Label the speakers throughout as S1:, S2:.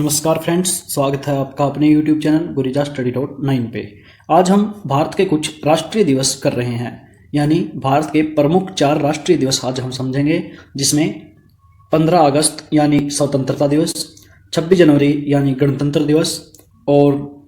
S1: नमस्कार फ्रेंड्स, स्वागत है आपका अपने YouTube चैनल गुरीजा स्टडी.9 पे। आज हम भारत के कुछ राष्ट्रीय दिवस कर रहे हैं, यानी भारत के प्रमुख 4 राष्ट्रीय दिवस आज हम समझेंगे, जिसमें 15 अगस्त यानी स्वतंत्रता दिवस, 26 जनवरी यानी गणतंत्र दिवस और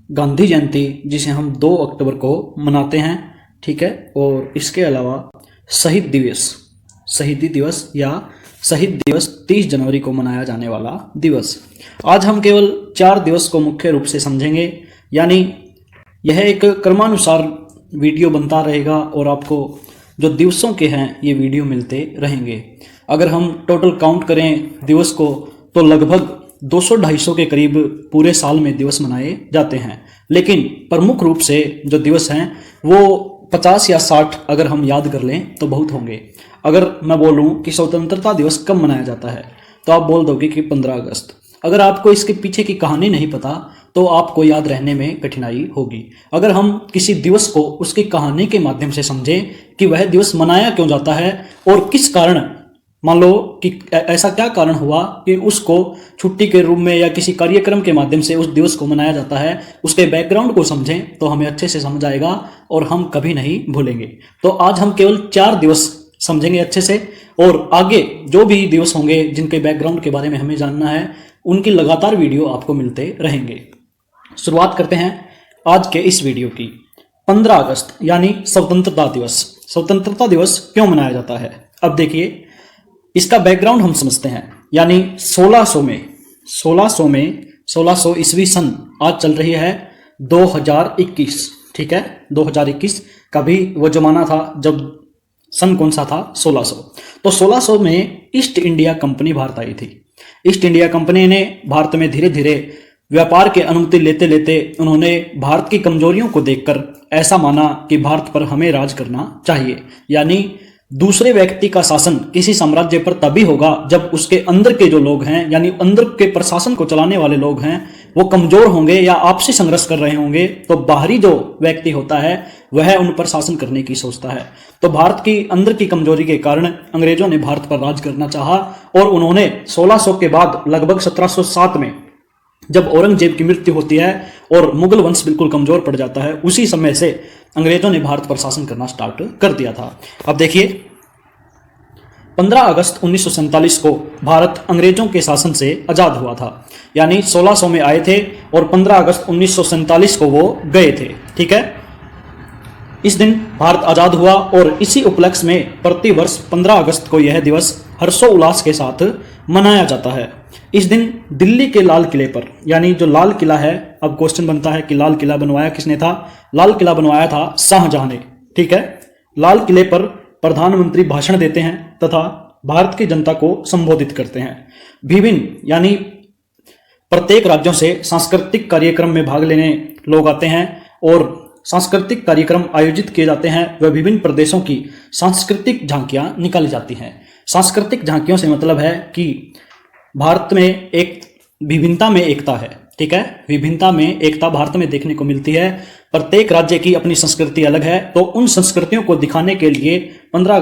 S1: गांधी जयंती जिसे हम 2 अक्टूबर को मनाते हैं। ठीक है, और इसके अलावा शहीदी दिवस या शहीद दिवस 30 जनवरी को मनाया जाने वाला दिवस। आज हम केवल 4 दिवस को मुख्य रूप से समझेंगे, यानी यह एक क्रमानुसार वीडियो बनता रहेगा और आपको जो दिवसों के हैं ये वीडियो मिलते रहेंगे। अगर हम टोटल काउंट करें दिवस को तो लगभग 200-250 के करीब पूरे साल में दिवस मनाए जाते हैं, लेकिन प्रमुख रूप से जो दिवस हैं वो 50 या 60 अगर हम याद कर लें तो बहुत होंगे। अगर मैं बोलूं कि स्वतंत्रता दिवस कब मनाया जाता है तो आप बोल दोगे कि 15 अगस्त। अगर आपको इसके पीछे की कहानी नहीं पता तो आपको याद रहने में कठिनाई होगी। अगर हम किसी दिवस को उसकी कहानी के माध्यम से समझें कि वह दिवस मनाया क्यों जाता है और किस कारण, मान लो कि ऐसा क्या कारण हुआ कि उसको छुट्टी के रूप में या किसी कार्यक्रम के माध्यम से उस दिवस को मनाया जाता है, उसके बैकग्राउंड को समझें तो हमें अच्छे से समझ आएगा और हम कभी नहीं भूलेंगे। तो आज हम केवल 4 दिवस समझेंगे अच्छे से, और आगे जो भी दिवस होंगे जिनके बैकग्राउंड के बारे में हमें जानना है उनकी लगातार वीडियो आपको मिलते रहेंगे। शुरुआत करते हैं आज के इस वीडियो की। 15 अगस्त यानी स्वतंत्रता दिवस। स्वतंत्रता दिवस क्यों मनाया जाता है? अब देखिए, इसका बैकग्राउंड हम समझते हैं। यानी 1600 ईस्वी सन, आज चल रही है 2021। ठीक है, 2021 का भी वो जमाना था जब सन कौन सा था? 1600। तो 1600 में ईस्ट इंडिया कंपनी भारत आई थी। ईस्ट इंडिया कंपनी ने भारत में धीरे धीरे व्यापार की अनुमति लेते लेते उन्होंने भारत की कमजोरियों को देखकर ऐसा माना कि भारत पर हमें राज करना चाहिए। यानी दूसरे व्यक्ति का शासन किसी साम्राज्य पर तभी होगा जब उसके अंदर के जो लोग हैं, यानी अंदर के प्रशासन को चलाने वाले लोग हैं, वो कमजोर होंगे या आपसी संघर्ष कर रहे होंगे, तो बाहरी जो व्यक्ति होता है वह उन पर शासन करने की सोचता है। तो भारत की अंदर की कमजोरी के कारण अंग्रेजों ने भारत पर राज करना चाहा और उन्होंने 1600 के बाद लगभग 1707 में जब औरंगजेब की मृत्यु होती है और मुगल वंश बिल्कुल कमजोर पड़ जाता है, उसी समय से अंग्रेजों ने भारत पर शासन करना स्टार्ट कर दिया था। अब देखिए, 15 अगस्त 1947 को भारत अंग्रेजों के शासन से आजाद हुआ था। यानी 1600 में आए थे और 15 अगस्त 1947 को वो गए थे। ठीक है, इस दिन भारत आजाद हुआ और इसी उपलक्ष्य में प्रतिवर्ष 15 अगस्त को यह दिवस हर्षोल्लास के साथ मनाया जाता है। इस दिन दिल्ली के लाल किले पर, यानी जो लाल किला है, अब क्वेश्चन बनता है कि लाल किला बनवाया किसने था? लाल किला बनवाया था शाहजहां ने। ठीक है, लाल किले पर प्रधानमंत्री भाषण देते हैं तथा भारत की जनता को संबोधित करते हैं। विभिन्न, यानी प्रत्येक राज्यों से सांस्कृतिक कार्यक्रम में भाग लेने लोग आते हैं और सांस्कृतिक कार्यक्रम आयोजित किए जाते हैं। वह विभिन्न प्रदेशों की सांस्कृतिक झांकियां निकाली जाती हैं। सांस्कृतिक झांकियों से मतलब है कि भारत में एक विभिन्नता में एकता है। ठीक है, विभिन्नता में एकता भारत में देखने को मिलती है। प्रत्येक राज्य की अपनी संस्कृति अलग है, तो उन संस्कृतियों को दिखाने के लिए 15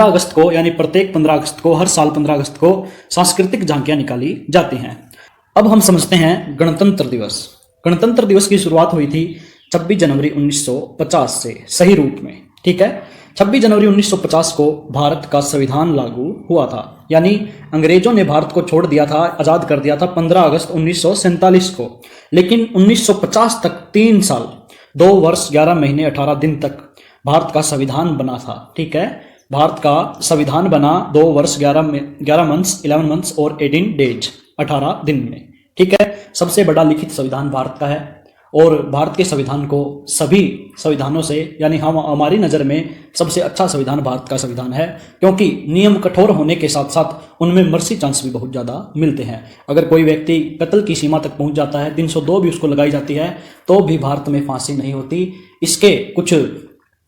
S1: अगस्त को, यानी प्रत्येक 15 अगस्त को, हर साल 15 अगस्त को सांस्कृतिक झांकियां निकाली जाती हैं। अब हम समझते हैं गणतंत्र दिवस। गणतंत्र दिवस की शुरुआत हुई थी 26 जनवरी 1950 से, सही रूप में। ठीक है, 26 जनवरी 1950 को भारत का संविधान लागू हुआ था। यानी अंग्रेजों ने भारत को छोड़ दिया था, आजाद कर दिया था 15 अगस्त 1947 को, लेकिन 1950 तक 3 साल 2 वर्ष 11 महीने 18 दिन तक भारत का संविधान बना था। ठीक है, भारत का संविधान बना 2 वर्ष 11 मंथ्स और 18 डेज, 18 दिन में। ठीक है, सबसे बड़ा लिखित संविधान भारत का है और भारत के संविधान को सभी संविधानों से, यानी हमारी नज़र में सबसे अच्छा संविधान भारत का संविधान है, क्योंकि नियम कठोर होने के साथ साथ उनमें मर्सी चांस भी बहुत ज़्यादा मिलते हैं। अगर कोई व्यक्ति कत्ल की सीमा तक पहुंच जाता है, 302 भी उसको लगाई जाती है, तो भी भारत में फांसी नहीं होती। इसके कुछ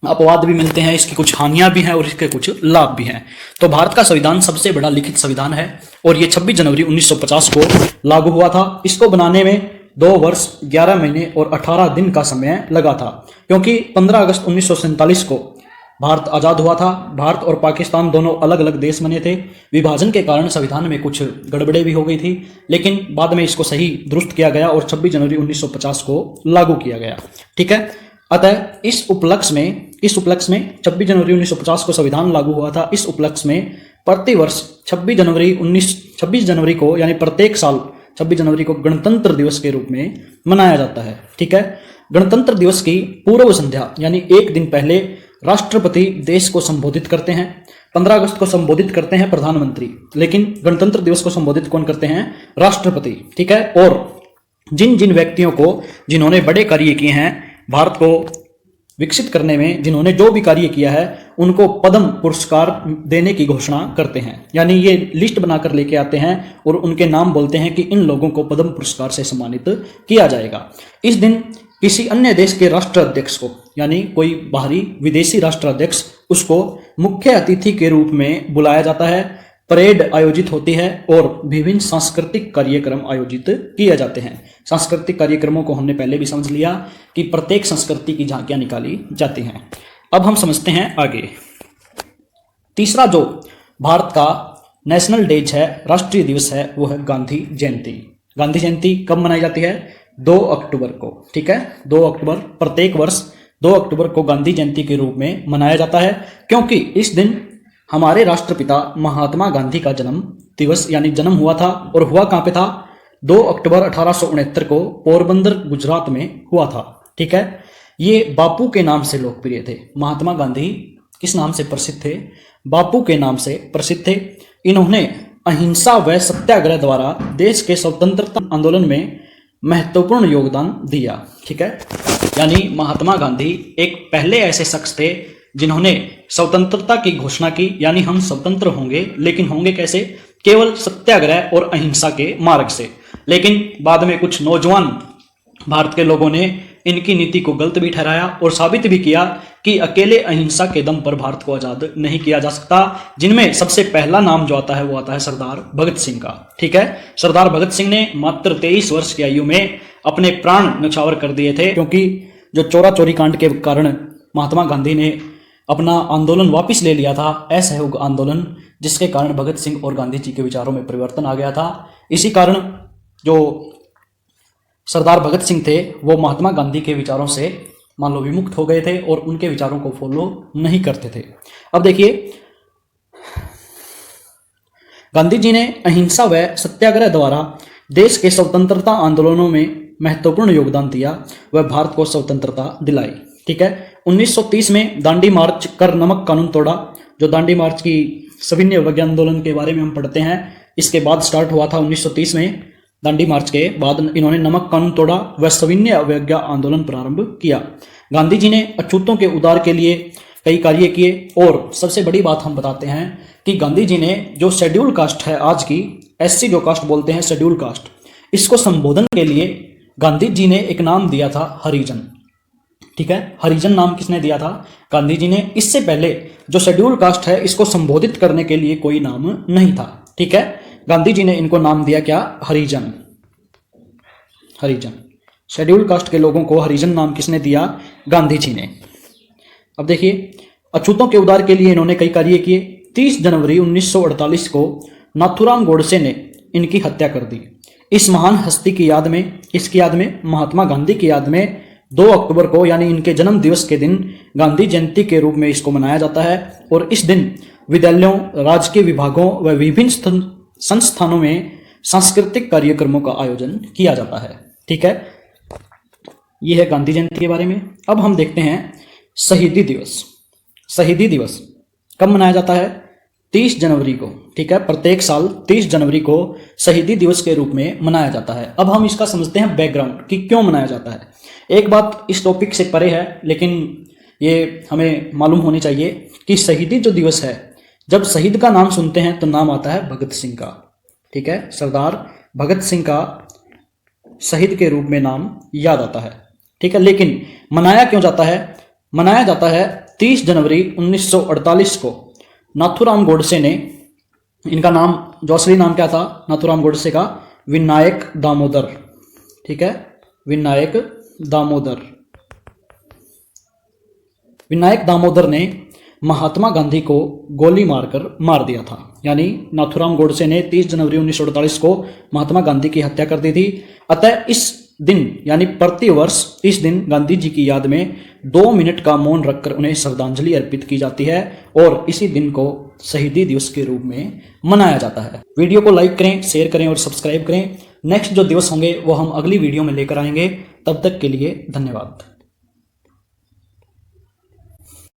S1: अपवाद भी मिलते हैं, इसकी कुछ हानियां भी हैं और इसके कुछ लाभ भी हैं। तो भारत का संविधान सबसे बड़ा लिखित संविधान है और ये 26 जनवरी 1950 को लागू हुआ था। इसको बनाने में 2 वर्ष 11 महीने और 18 दिन का समय लगा था, क्योंकि 15 अगस्त 1947 को भारत आज़ाद हुआ था। भारत और पाकिस्तान दोनों अलग अलग देश बने थे। विभाजन के कारण संविधान में कुछ गड़बड़े भी हो गई थी, लेकिन बाद में इसको सही दुरुस्त किया गया और 26 जनवरी 1950 को लागू किया गया। ठीक है, अतः इस उपलक्ष्य में 26 जनवरी 1950 को संविधान लागू हुआ था। इस उपलक्ष्य में प्रतिवर्ष 26 जनवरी को यानी प्रत्येक साल 26 जनवरी को गणतंत्र दिवस के रूप में मनाया जाता है। ठीक है, गणतंत्र दिवस की पूर्व संध्या यानी एक दिन पहले राष्ट्रपति देश को संबोधित करते हैं। 15 अगस्त को संबोधित करते हैं प्रधानमंत्री, लेकिन गणतंत्र दिवस को संबोधित कौन करते हैं? राष्ट्रपति। ठीक है, और जिन जिन व्यक्तियों को जिन्होंने बड़े कार्य किए हैं भारत को विकसित करने में, जिन्होंने जो भी कार्य किया है उनको पद्म पुरस्कार देने की घोषणा करते हैं। यानी ये लिस्ट बनाकर लेके आते हैं और उनके नाम बोलते हैं कि इन लोगों को पद्म पुरस्कार से सम्मानित किया जाएगा। इस दिन किसी अन्य देश के राष्ट्राध्यक्ष को यानी कोई बाहरी विदेशी राष्ट्राध्यक्ष उसको मुख्य अतिथि के रूप में बुलाया जाता है। परेड आयोजित होती है और विभिन्न सांस्कृतिक कार्यक्रम आयोजित किए जाते हैं। सांस्कृतिक कार्यक्रमों को हमने पहले भी समझ लिया कि प्रत्येक संस्कृति की झांकियां निकाली जाती हैं। अब हम समझते हैं आगे। तीसरा जो भारत का नेशनल डेज है, राष्ट्रीय दिवस है, वो है गांधी जयंती। गांधी जयंती कब मनाई जाती है? 2 अक्टूबर को। ठीक है, 2 अक्टूबर, प्रत्येक वर्ष 2 अक्टूबर को गांधी जयंती के रूप में मनाया जाता है, क्योंकि इस दिन हमारे राष्ट्रपिता महात्मा गांधी का जन्म दिवस यानी जन्म हुआ था। और हुआ कहां पे था? 2 अक्टूबर 1869 को पोरबंदर गुजरात में हुआ था। ठीक है, ये बापू के नाम से लोकप्रिय थे। महात्मा गांधी किस नाम से प्रसिद्ध थे? बापू के नाम से प्रसिद्ध थे। इन्होंने अहिंसा व सत्याग्रह द्वारा देश के स्वतंत्रता आंदोलन में महत्वपूर्ण योगदान दिया। ठीक है, यानी महात्मा गांधी एक पहले ऐसे शख्स थे जिन्होंने स्वतंत्रता की घोषणा की, यानी हम स्वतंत्र होंगे, लेकिन होंगे कैसे? केवल सत्याग्रह और अहिंसा के मार्ग से। लेकिन बाद में कुछ नौजवान भारत के लोगों ने इनकी नीति को गलत भी ठहराया और साबित भी किया कि अकेले अहिंसा के दम पर भारत को आजाद नहीं किया जा सकता। जिनमें सबसे पहला नाम जो आता है वो आता है सरदार भगत सिंह का। ठीक है, सरदार भगत सिंह ने मात्र 23 वर्ष की आयु में अपने प्राण न्यौछावर कर दिए थे, क्योंकि जो चोरा चोरी कांड के कारण महात्मा गांधी ने अपना आंदोलन वापस ले लिया था, असहयोग आंदोलन, जिसके कारण भगत सिंह और गांधी जी के विचारों में परिवर्तन आ गया था। इसी कारण जो सरदार भगत सिंह थे वो महात्मा गांधी के विचारों से मान लो विमुक्त हो गए थे और उनके विचारों को फॉलो नहीं करते थे। अब देखिए, गांधी जी ने अहिंसा व सत्याग्रह द्वारा देश के स्वतंत्रता आंदोलनों में महत्वपूर्ण योगदान दिया व भारत को स्वतंत्रता दिलाई। ठीक है, 1930 में दांडी मार्च कर नमक कानून तोड़ा। जो दांडी मार्च की सविनय अवज्ञा आंदोलन के बारे में हम पढ़ते हैं, इसके बाद स्टार्ट हुआ था 1930 में। दांडी मार्च के बाद इन्होंने नमक कानून तोड़ा व सविनय अवज्ञा आंदोलन प्रारंभ किया। गांधी जी ने अछूतों के उद्धार के लिए कई कार्य किए और सबसे बड़ी बात हम बताते हैं कि गांधी जी ने जो शेड्यूल कास्ट है, आज की एससी जो कास्ट बोलते हैं, शेड्यूल कास्ट, इसको संबोधन के लिए गांधी जी ने एक नाम दिया था हरिजन। ठीक है, हरिजन नाम किसने दिया था? गांधी जी ने। इससे पहले जो शेड्यूल कास्ट है इसको संबोधित करने के लिए कोई नाम नहीं था। ठीक है, गांधी जी ने इनको नाम दिया क्या? हरिजन। हरिजन, शेड्यूल कास्ट के लोगों को हरिजन नाम किसने दिया? गांधी जी ने। अब देखिए, अछूतों के उद्धार के लिए इन्होंने कई कार्य किए। 30 जनवरी 1948 को नाथूराम गोडसे ने इनकी हत्या कर दी। इस महान हस्ती की याद में, इसकी याद में, महात्मा गांधी की याद में 2 अक्टूबर को यानी इनके जन्म दिवस के दिन गांधी जयंती के रूप में इसको मनाया जाता है। और इस दिन विद्यालयों, राजकीय विभागों व विभिन्न संस्थानों में सांस्कृतिक कार्यक्रमों का आयोजन किया जाता है। ठीक है, यह है गांधी जयंती के बारे में। अब हम देखते हैं शहीदी दिवस। शहीदी दिवस कब मनाया जाता है? 30 जनवरी को। ठीक है, प्रत्येक साल 30 जनवरी को शहीदी दिवस के रूप में मनाया जाता है। अब हम इसका समझते हैं बैकग्राउंड कि क्यों मनाया जाता है। एक बात इस टॉपिक से परे है, लेकिन ये हमें मालूम होनी चाहिए कि शहीदी जो दिवस है, जब शहीद का नाम सुनते हैं तो नाम आता है भगत सिंह का। ठीक है, सरदार भगत सिंह का शहीद के रूप में नाम याद आता है। ठीक है, लेकिन मनाया क्यों जाता है? मनाया जाता है 30 जनवरी 1948 को नाथूराम गोडसे ने, इनका नाम, जो असली नाम क्या था नाथूराम गोडसे का? विनायक दामोदर। ठीक है, विनायक दामोदर। विनायक दामोदर ने महात्मा गांधी को गोली मारकर मार दिया था। यानी नाथूराम गोडसे ने 30 जनवरी 1948 को महात्मा गांधी की हत्या कर दी थी। अतः इस दिन यानी प्रति वर्ष इस दिन गांधी जी की याद में 2 मिनट का मौन रखकर उन्हें श्रद्धांजलि अर्पित की जाती है और इसी दिन को शहीदी दिवस के रूप में मनाया जाता है। वीडियो को लाइक करें, शेयर करें और सब्सक्राइब करें। नेक्स्ट जो दिवस होंगे वो हम अगली वीडियो में लेकर आएंगे। तब तक के लिए धन्यवाद।